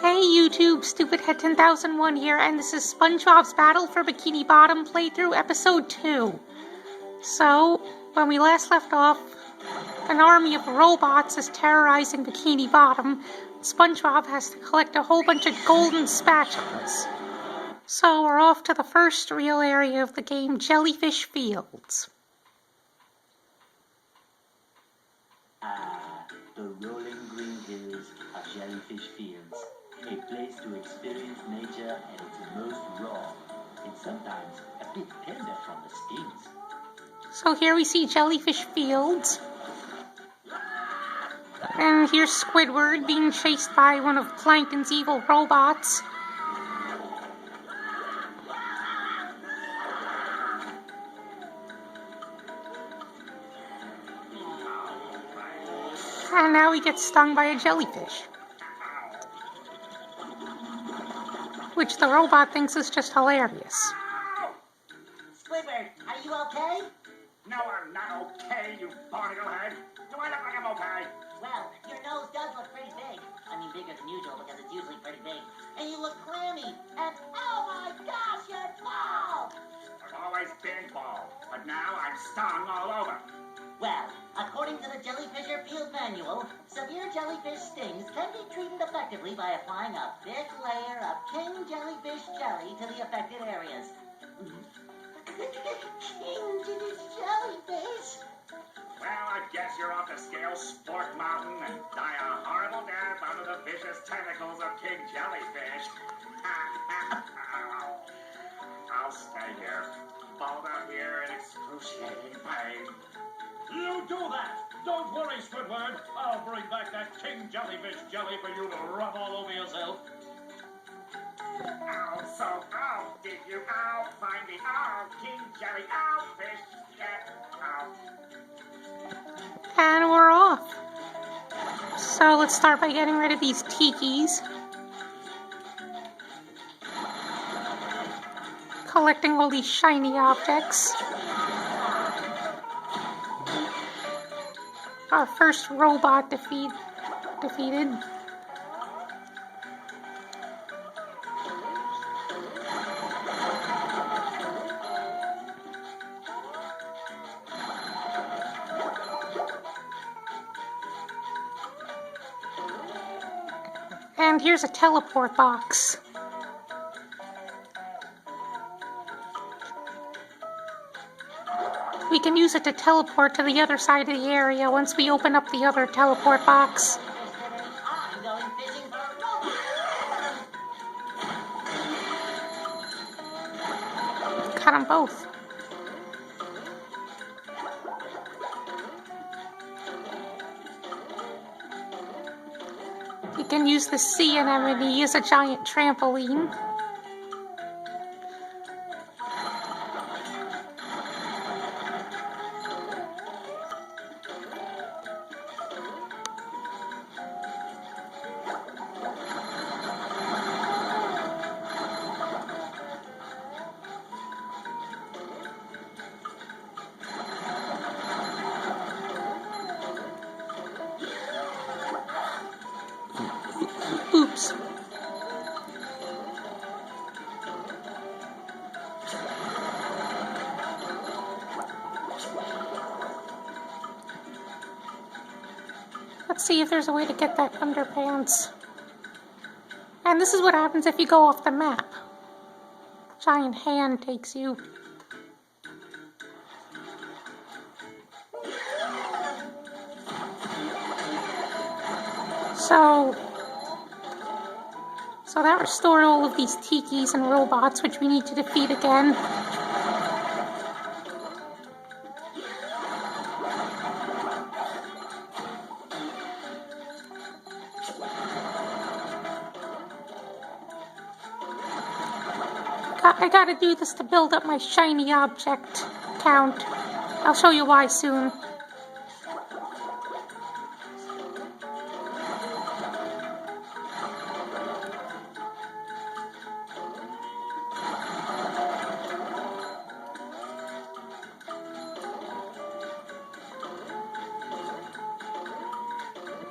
Hey YouTube, Stupidhead 10001 here, and this is SpongeBob's Battle for Bikini Bottom playthrough episode 2. So, when we last left off, an army of robots is terrorizing Bikini Bottom. SpongeBob has to collect a whole bunch of golden spatulas. So we're off to the first real area of the game, Jellyfish Fields. The rolling green hills of Jellyfish Fields, a place to experience nature at its most raw, and sometimes a bit tender from the stings. So here we see Jellyfish Fields. And here's Squidward being chased by one of Plankton's evil robots. And now he gets stung by a jellyfish, which the robot thinks is just hilarious. Squidward, are you okay? No, I'm not okay, you barnacle head. Do I look like I'm okay? Well, your nose does look pretty big. I mean, bigger than usual because it's usually pretty big. And you look clammy. And oh my gosh, you're bald! I've always been bald, but now I'm stung all over. Well, according to the Jellyfisher Field Manual, severe jellyfish stings can be treated effectively by applying a thick layer of King Jellyfish jelly to the affected areas. King Jellyfish? Well, I guess you're off to scale Sport Mountain and die a horrible death under the vicious tentacles of King Jellyfish. I'll stay here, balled up here in excruciating pain. You do that! Don't worry, Squidward. I'll bring back that King Jellyfish jelly for you to rub all over yourself. So I'll dig you out, find me out, King Jelly out, fish, get out. And we're off. So let's start by getting rid of these tikis. Collecting all these shiny objects. Our first robot defeated. And here's a teleport box. We can use it to teleport to the other side of the area once we open up the other teleport box. I'm going fishing for a robot. Got them both. We can use the sea anemone as a giant trampoline. Oops. Let's see if there's a way to get that underpants. And this is what happens if you go off the map. Giant hand takes you. So that restored all of these tikis and robots, which we need to defeat again. I gotta do this to build up my shiny object count. I'll show you why soon.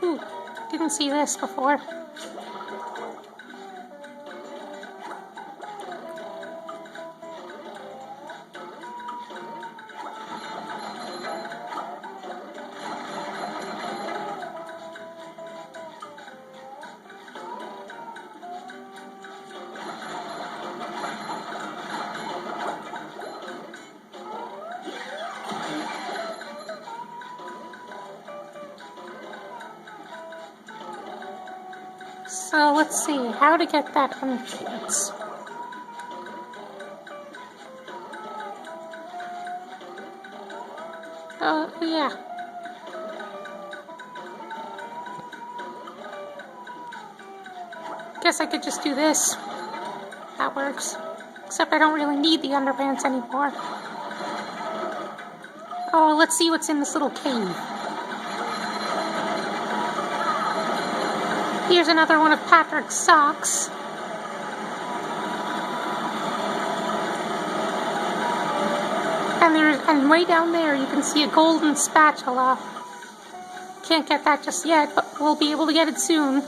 Ooh, didn't see this before. So let's see how to get that entrance. Oh, yeah. Guess I could just do this. That works. Except I don't really need the underpants anymore. Oh, let's see what's in this little cave. Here's another one of Patrick's socks. And way down there you can see a golden spatula. Can't get that just yet, but we'll be able to get it soon.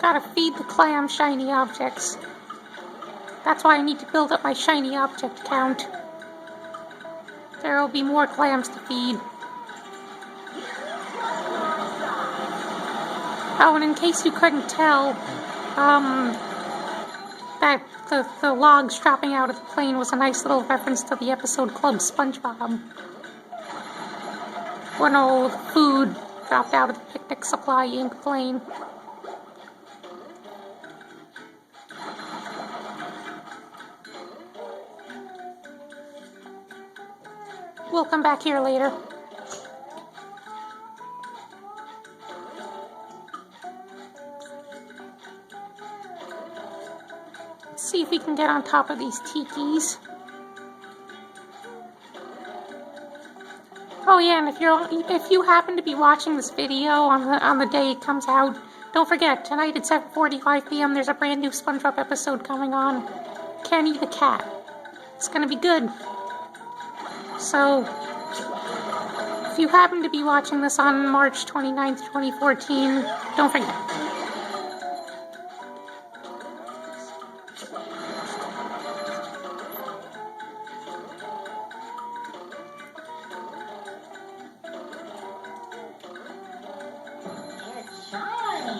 Gotta feed the clam shiny objects. That's why I need to build up my shiny object count. There will be more clams to feed. Oh, and in case you couldn't tell, that the logs dropping out of the plane was a nice little reference to the episode Club SpongeBob. When all the food dropped out of the Picnic Supply Inc. plane. We'll come back here later. Let's see if we can get on top of these tikis. Oh yeah, and if you happen to be watching this video on the day it comes out, don't forget, tonight at 7:45 p.m. there's a brand new SpongeBob episode coming on. Kenny the Cat. It's gonna be good. So, if you happen to be watching this on March 29th, 2014, don't forget.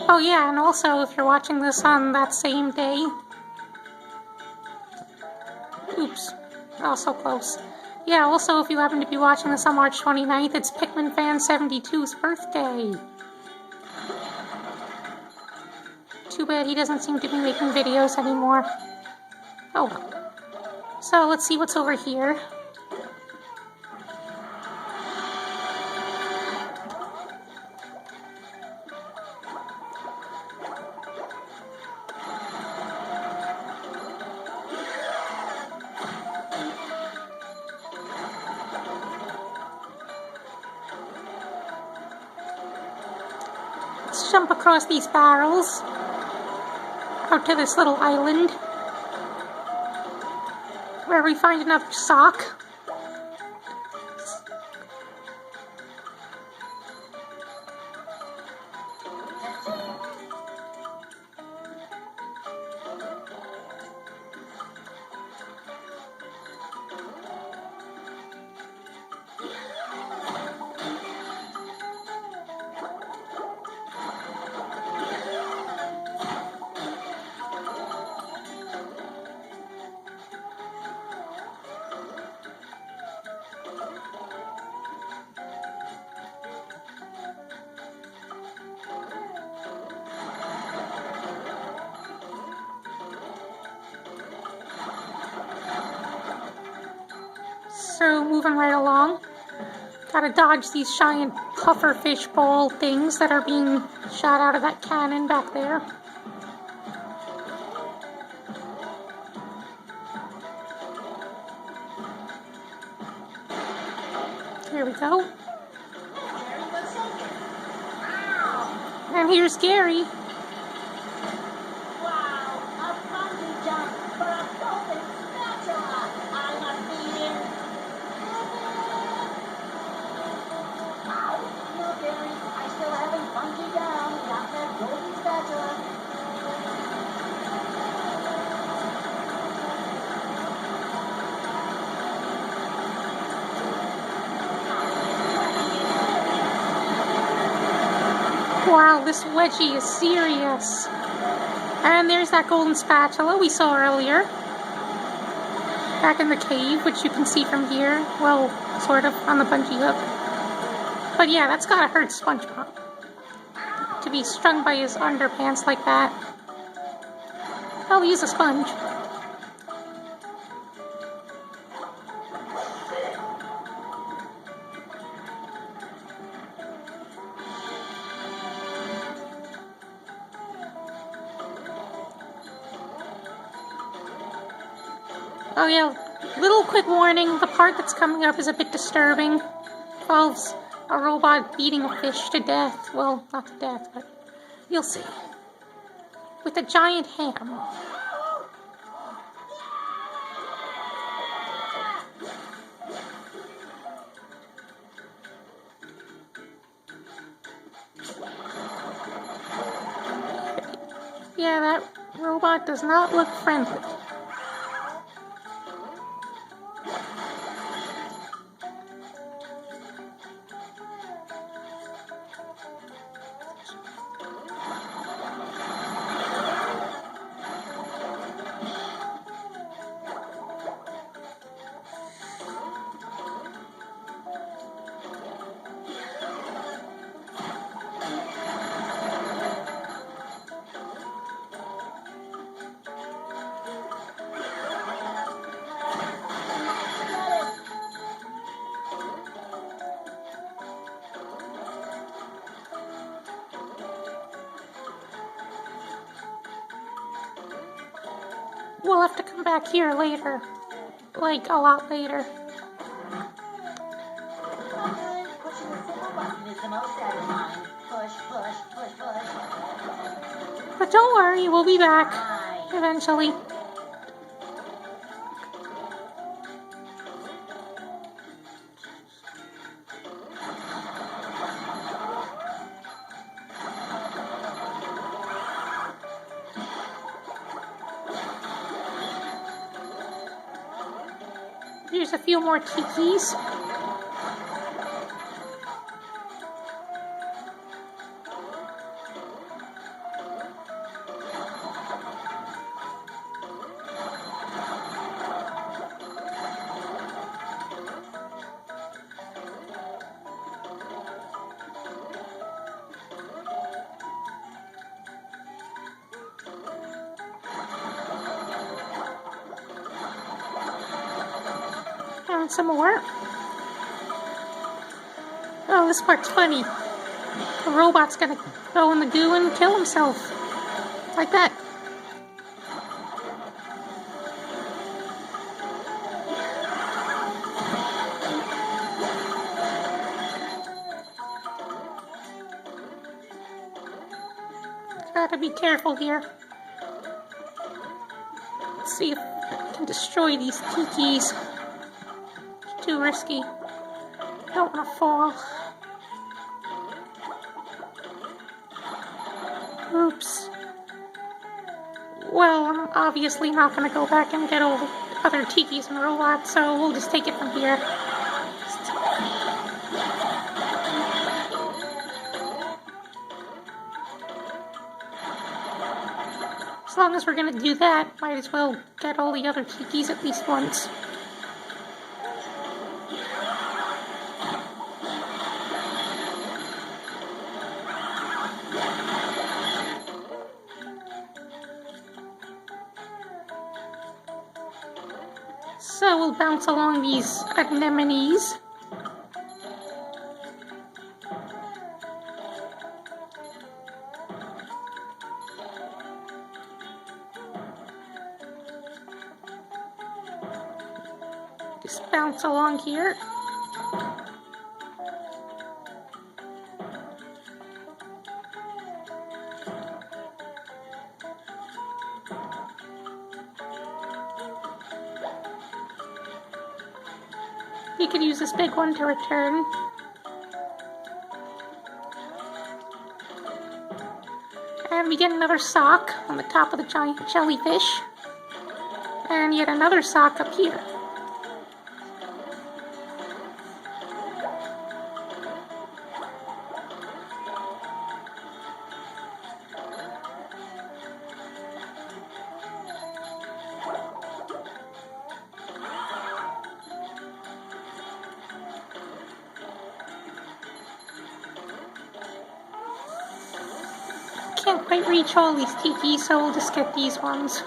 Oh yeah, and also if you're watching this on that same day... Oops, oh so close. Yeah, also, if you happen to be watching this on March 29th, it's Pikmin Fan 72's birthday. Too bad he doesn't seem to be making videos anymore. Oh well. So, let's see what's over here. Let's jump across these barrels out to this little island where we find another sock. So, moving right along. Gotta dodge these giant pufferfish ball things that are being shot out of that cannon back there. Here we go. And here's Gary. Wow, this wedgie is serious. And there's that golden spatula we saw earlier. Back in the cave, which you can see from here. Well, sort of, on the bungee hook. But yeah, that's gotta hurt SpongeBob. To be strung by his underpants like that. I'll use a sponge. Oh yeah, little quick warning, the part that's coming up is a bit disturbing. Involves a robot beating a fish to death. Well, not to death, but you'll see. With a giant ham. Yeah, that robot does not look friendly. We'll have to come back here later. Like, a lot later. Pushing the single button is the most satisfying. Push, push, push, push. But don't worry, we'll be back. Aye. Eventually. Here's a few more tikis. And some more. Oh, this part's funny. The robot's gonna go in the goo and kill himself. Like that. Gotta be careful here. Let's see if I can destroy these tikis. Too risky. Don't want to fall. Oops. Well, I'm obviously not going to go back and get all the other tikis and robots, so we'll just take it from here. As long as we're going to do that, might as well get all the other tikis at least once. So we'll bounce along these anemones. Just bounce along here. You could use this big one to return. And we get another sock on the top of the giant jellyfish. And yet another sock up here. can't quite reach all these tiki, so we'll just get these ones.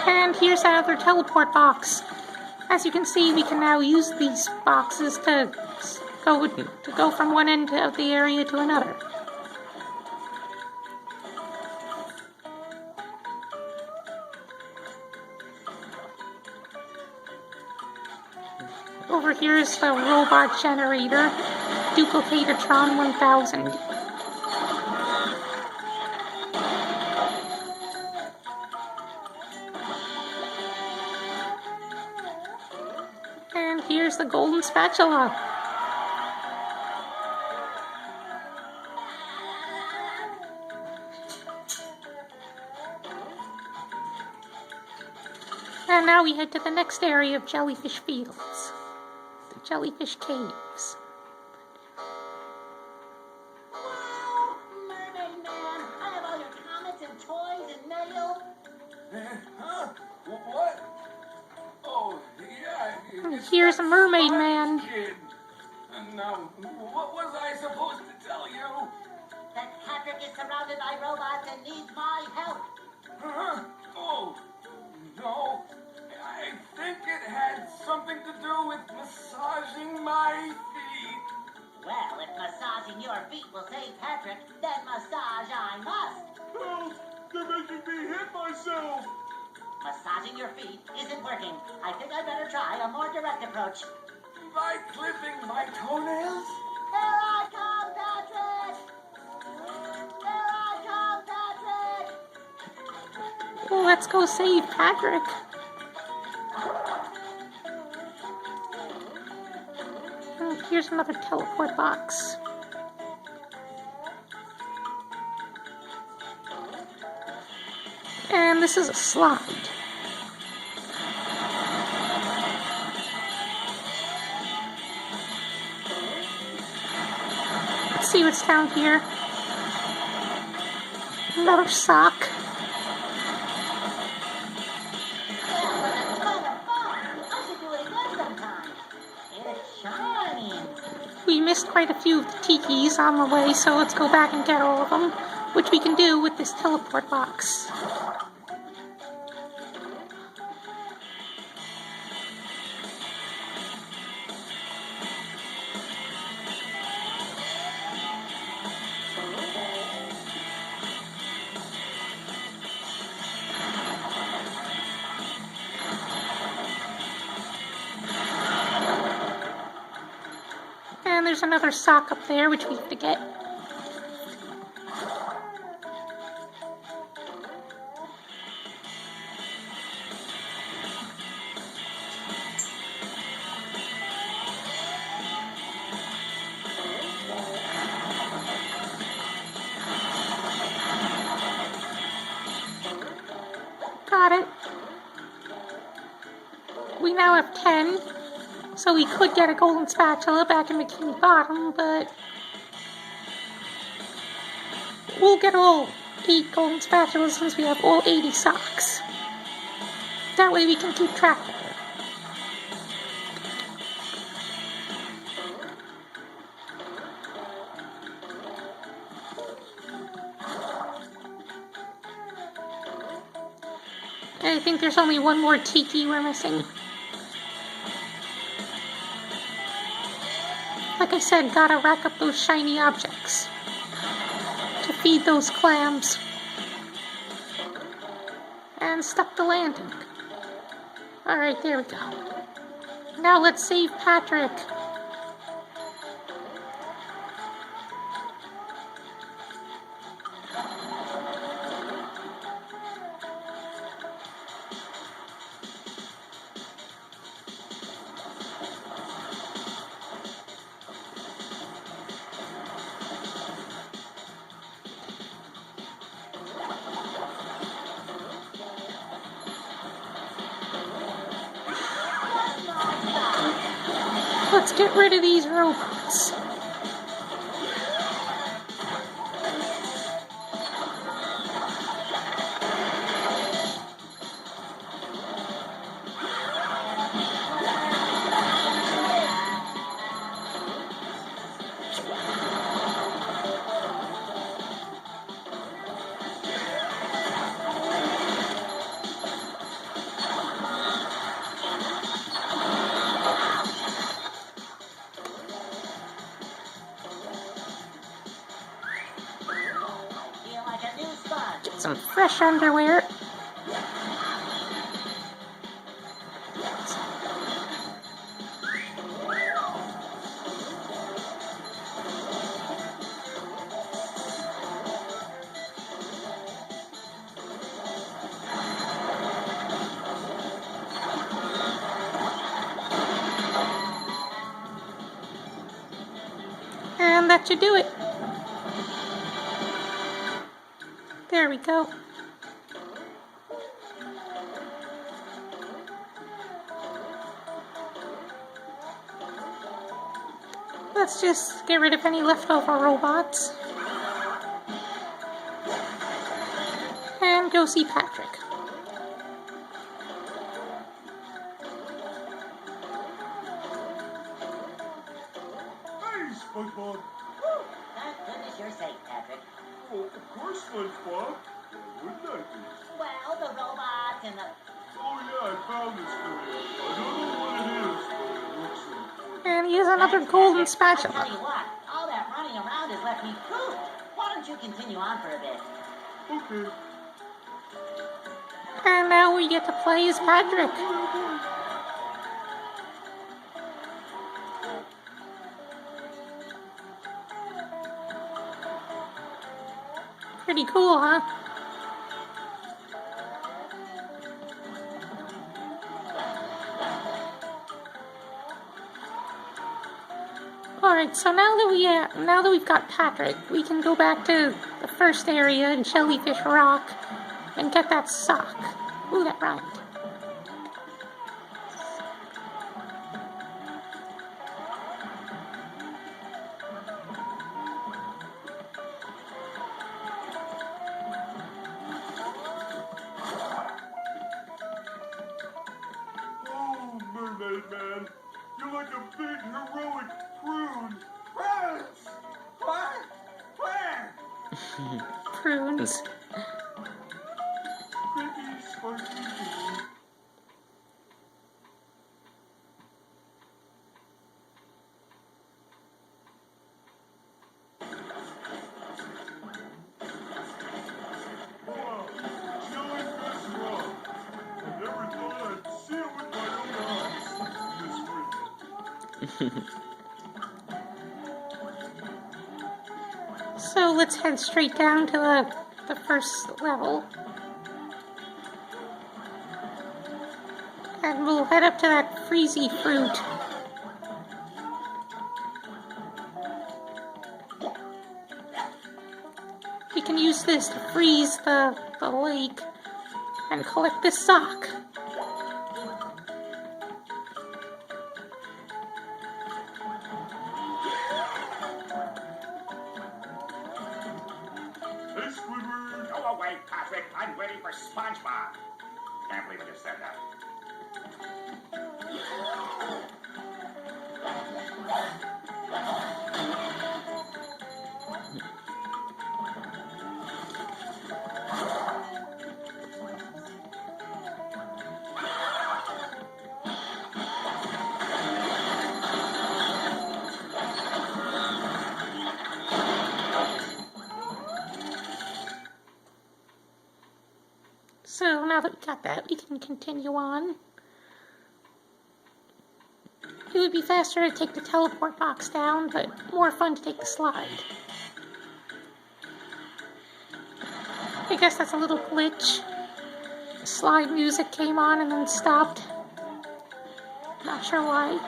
And here's our other teleport box. As you can see, we can now use these boxes to go from one end of the area to another. Over here is the robot generator, Duplicatortron 1000. And here's the golden spatula. And now we head to the next area of Jellyfish Fields, the Jellyfish Caves. Wow! Mermaid Man, I have all your comics and toys and mail. Huh? What? Oh, yeah. And here's a mermaid man. Kid. Now, what was I supposed to tell you? That Patrick is surrounded by robots and needs my help. Huh? Oh, no. I think it had something to do with massaging my feet. Well, if massaging your feet will save Patrick, then massage I must. Help! They're making me hit myself! Massaging your feet isn't working. I think I better try a more direct approach. By clipping my toenails? Here I come, Patrick! Here I come, Patrick! Well, let's go save Patrick. And here's another teleport box. And this is a slide. Let's see what's down here. Another sock. That was a ton of fun. I should do it again sometime. It's shining. We missed quite a few of the tikis on the way, so let's go back and get all of them, which we can do with this teleport box. And there's another sock up there, which we have to get. Got it. We now have 10. So we could get a golden spatula back in Bikini Bottom, but we'll get all 8 golden spatulas since we have all 80 socks. That way we can keep track of it. I think there's only one more tiki we're missing. Like I said, gotta rack up those shiny objects to feed those clams. And stuff the landing. Alright, there we go. Now let's save Patrick. let's get rid of these robots. Feel like a new sponge. Get some fresh underwear. And that should do it. There we go. Let's just get rid of any leftover robots. And go see Patrick. Hey, SpongeBob. Thank goodness you're safe, Patrick. Oh, of course, SpongeBob. Why wouldn't I be? Well, the robots and the... Oh, yeah, I found this for you. I don't know what it is, but it looks like... And here's another golden I spatula. tell you what, all that running around has left me pooped. Why don't you continue on for a bit? Okay. And now we get to play as Patrick. Pretty cool, huh? Alright, so now that we've got Patrick, we can go back to the first area in Jellyfish Rock and get that sock. Ooh, that rhymed. Oh, Mermaid Man. You're like a big, heroic prune. Prunes! What? Where? Prunes. Pretty sparkly. Wow, Jellyfish Rock. I never thought I'd see it with my own eyes. This So let's head straight down to the first level. And we'll head up to that freezy fruit. We can use this to freeze the lake and collect this sock. Hey, Squidward. Go away, Patrick. I'm waiting for SpongeBob. Can't believe I just said that. So now that we got that, we can continue on. It would be faster to take the teleport box down, but more fun to take the slide. I guess that's a little glitch. The slide music came on and then stopped. Not sure why.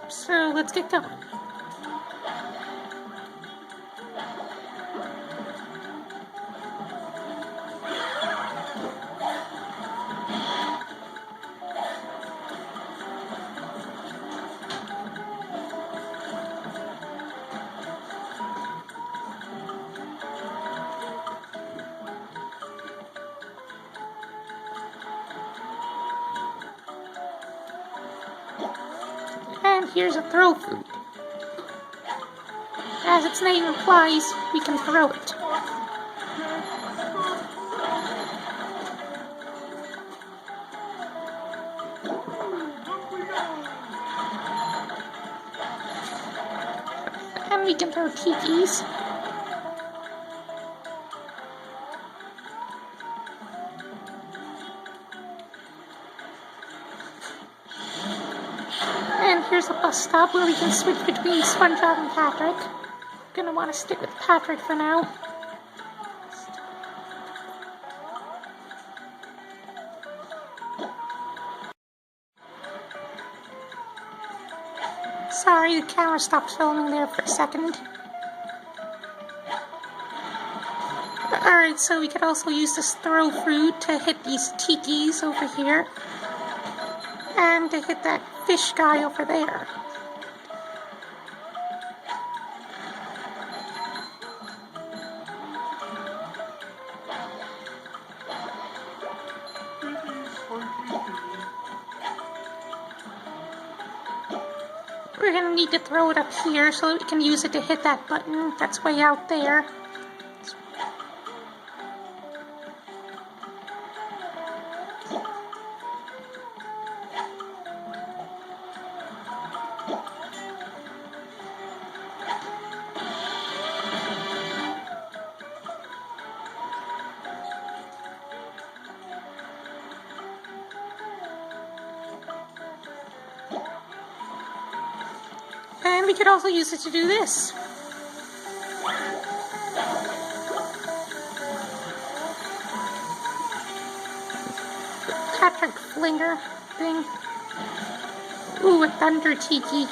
So let's get going. And here's a throw food. As its name implies, we can throw it. And we can throw tikis. And here's a bus stop where we can switch between SpongeBob and Patrick. Gonna want to stick with Patrick for now. Sorry, the camera stopped filming there for a second. Alright, so we could also use this throw fruit to hit these tikis over here. And to hit that fish guy over there. We're gonna need to throw it up here so that we can use it to hit that button that's way out there. And we could also use it to do this. Patrick Flinger thing. Ooh, a Thunder Tiki.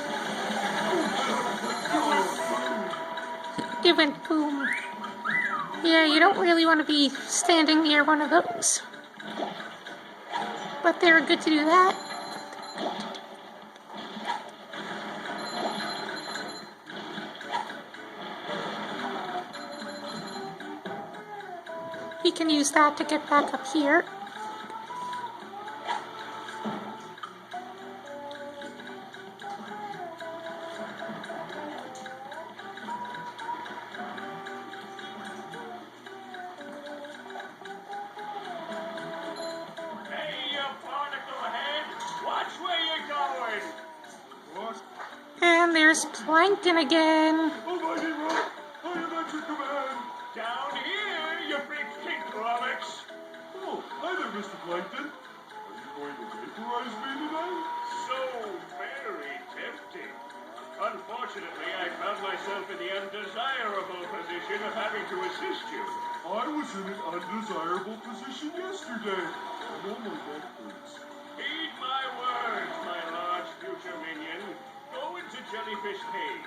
It went boom. Yeah, you don't really want to be standing near one of those. But they're good to do that. We can use that to get back up here. Hey, you barnacle head! Watch where you're going! What? And there's Plankton again. Almighty Rock, I am at your command. Down here, you big pink flummox! Oh, hi there, Mr. Plankton. Are you going to vaporize me tonight? So very tempting. Unfortunately, I found myself in the undesirable position of having to assist you. I was in an undesirable position yesterday. I'm on my neck, please. Heed my words, my large future minion. Go into Jellyfish Cave.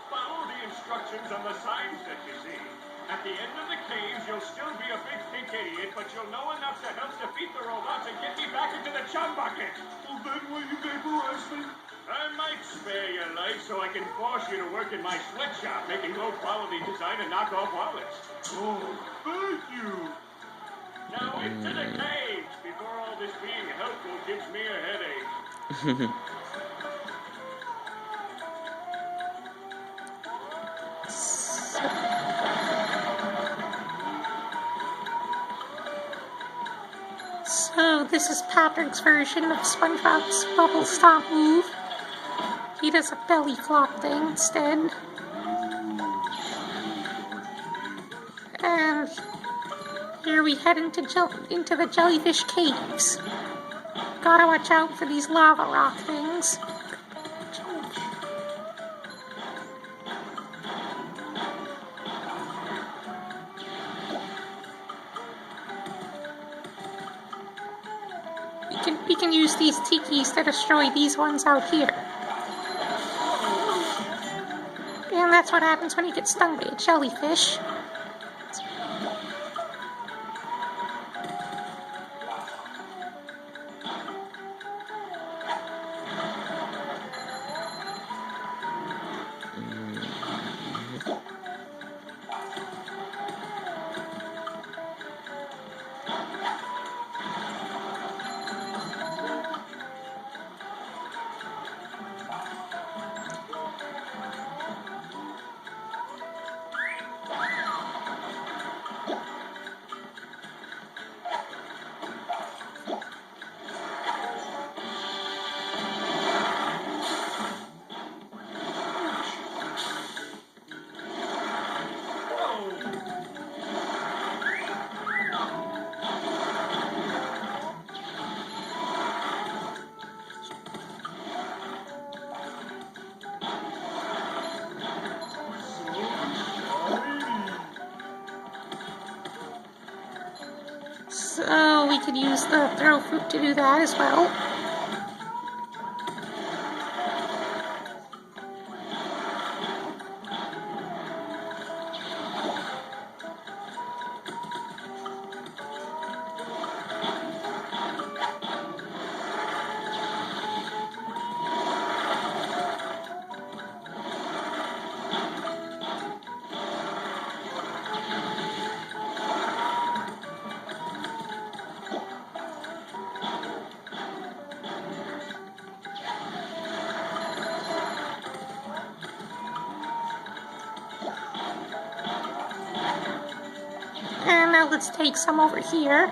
Follow the instructions on the signs that you see. At the end of the caves, you'll still be a big pink idiot, but you'll know enough to help defeat the robots and get me back into the chum bucket. Well, then will you vaporize me? I might spare your life so I can force you to work in my sweatshop, making low-quality design and knockoff wallets. Oh, thank you. Now into the caves before all this being helpful gives me a headache. So this is Patrick's version of SpongeBob's Bubble Stomp move. He does a belly flop thing instead. And here we head into the Jellyfish Caves. Gotta watch out for these lava rock things. We can use these tikis to destroy these ones out here. And that's what happens when you get stung by a jellyfish. could use the throw fruit to do that as well. And now let's take some over here.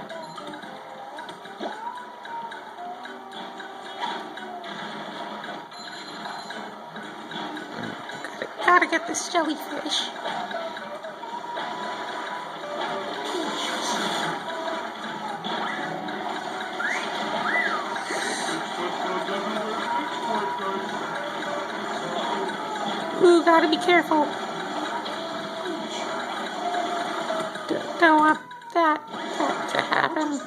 Gotta get this jellyfish. Ooh, gotta be careful. Don't want that to happen.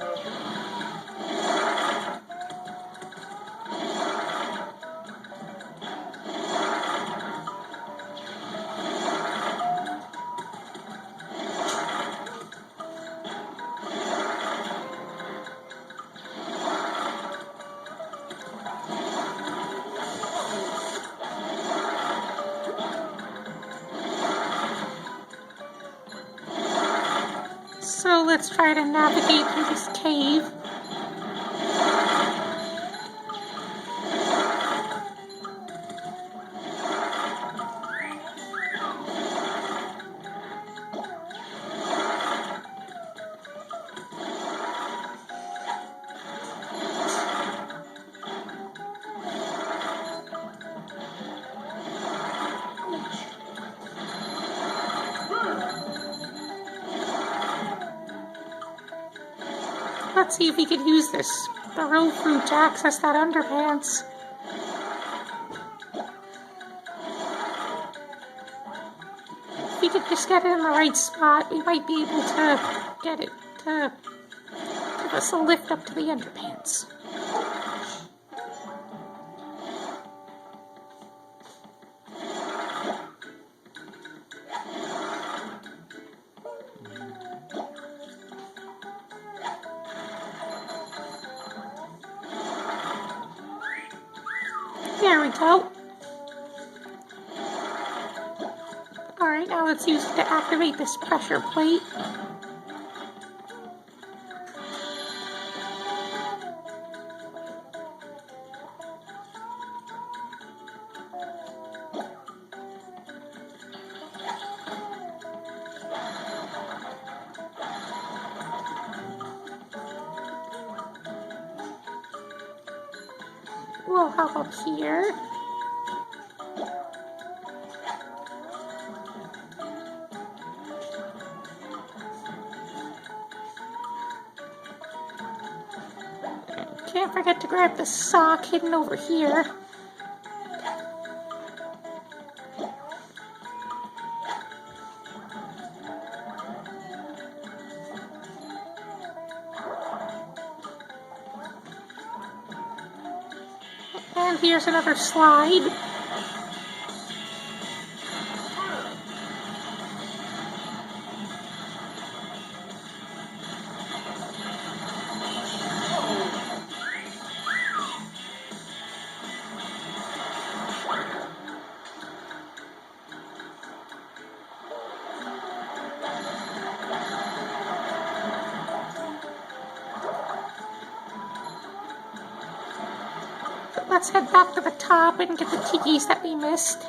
So let's try to navigate through this cave. Let's see if we could use this throw fruit to access that underpants. If we could just get it in the right spot, we might be able to get it to give us a lift up to the underpants. There we go. Alright, now let's use it to activate this pressure plate. We'll hop up here. Can't forget to grab the sock hidden over here. And here's another slide. Let's head back to the top and get the tikis that we missed.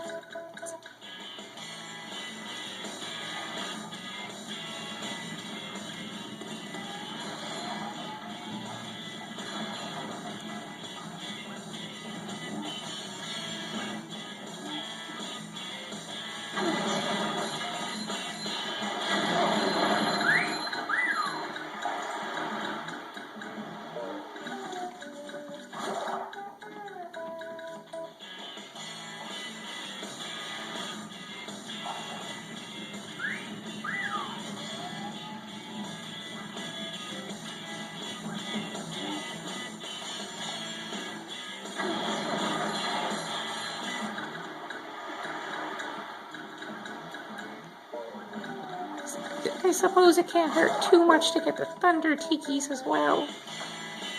I suppose it can't hurt too much to get the Thunder Tikis as well.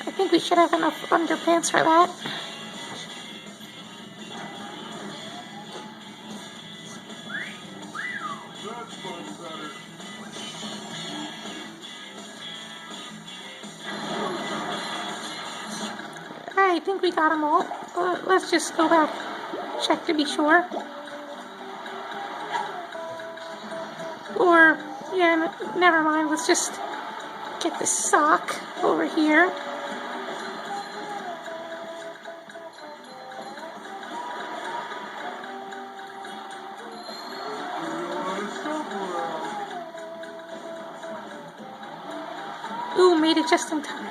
I think we should have enough underpants for that. That's much better. I think we got them all. Let's just go back, check to be sure. Or, yeah, never mind. Let's just get the sock over here. Ooh, made it just in time.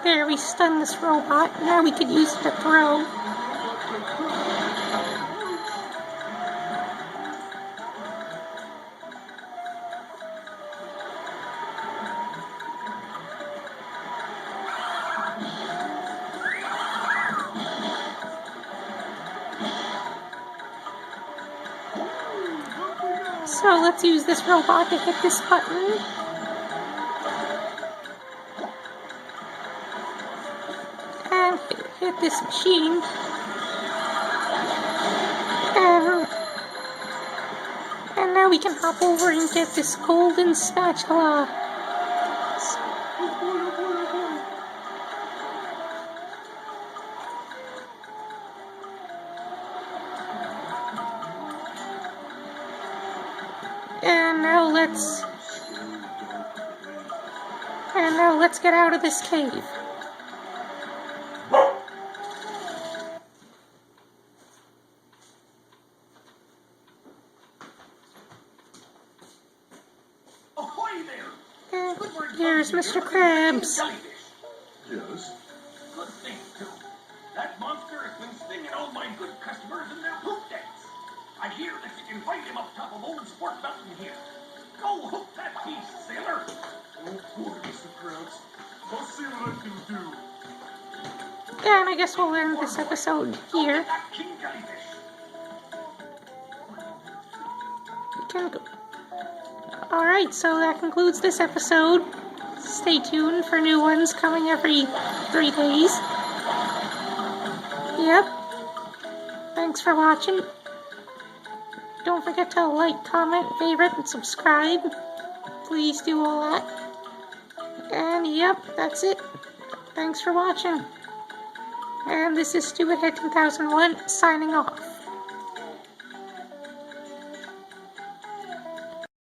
There, we stunned this robot. Now we could use it to throw. So let's use this robot to hit this button. And hit this machine. And now we can hop over and get this golden spatula. And now let's get out of this cave. Ahoy there! And here's Mr. Krabs. Yes? Good thing, too. That monster has been stinging all my good customers in their poop decks. I hear that you can find him up top of Old Sport Mountain here. Go hook that beast, sailor! Oh boy, Mr. Krabs. I'll see what I can do. And I guess we'll end this episode here. That king jellyfish. Alright, so that concludes this episode. Stay tuned for new ones coming every 3 days. Yep. Thanks for watching. Don't forget to like, comment, favorite, and subscribe. Please do all that. And yep, that's it. Thanks for watching. And this is Stupid Head 2001 signing off.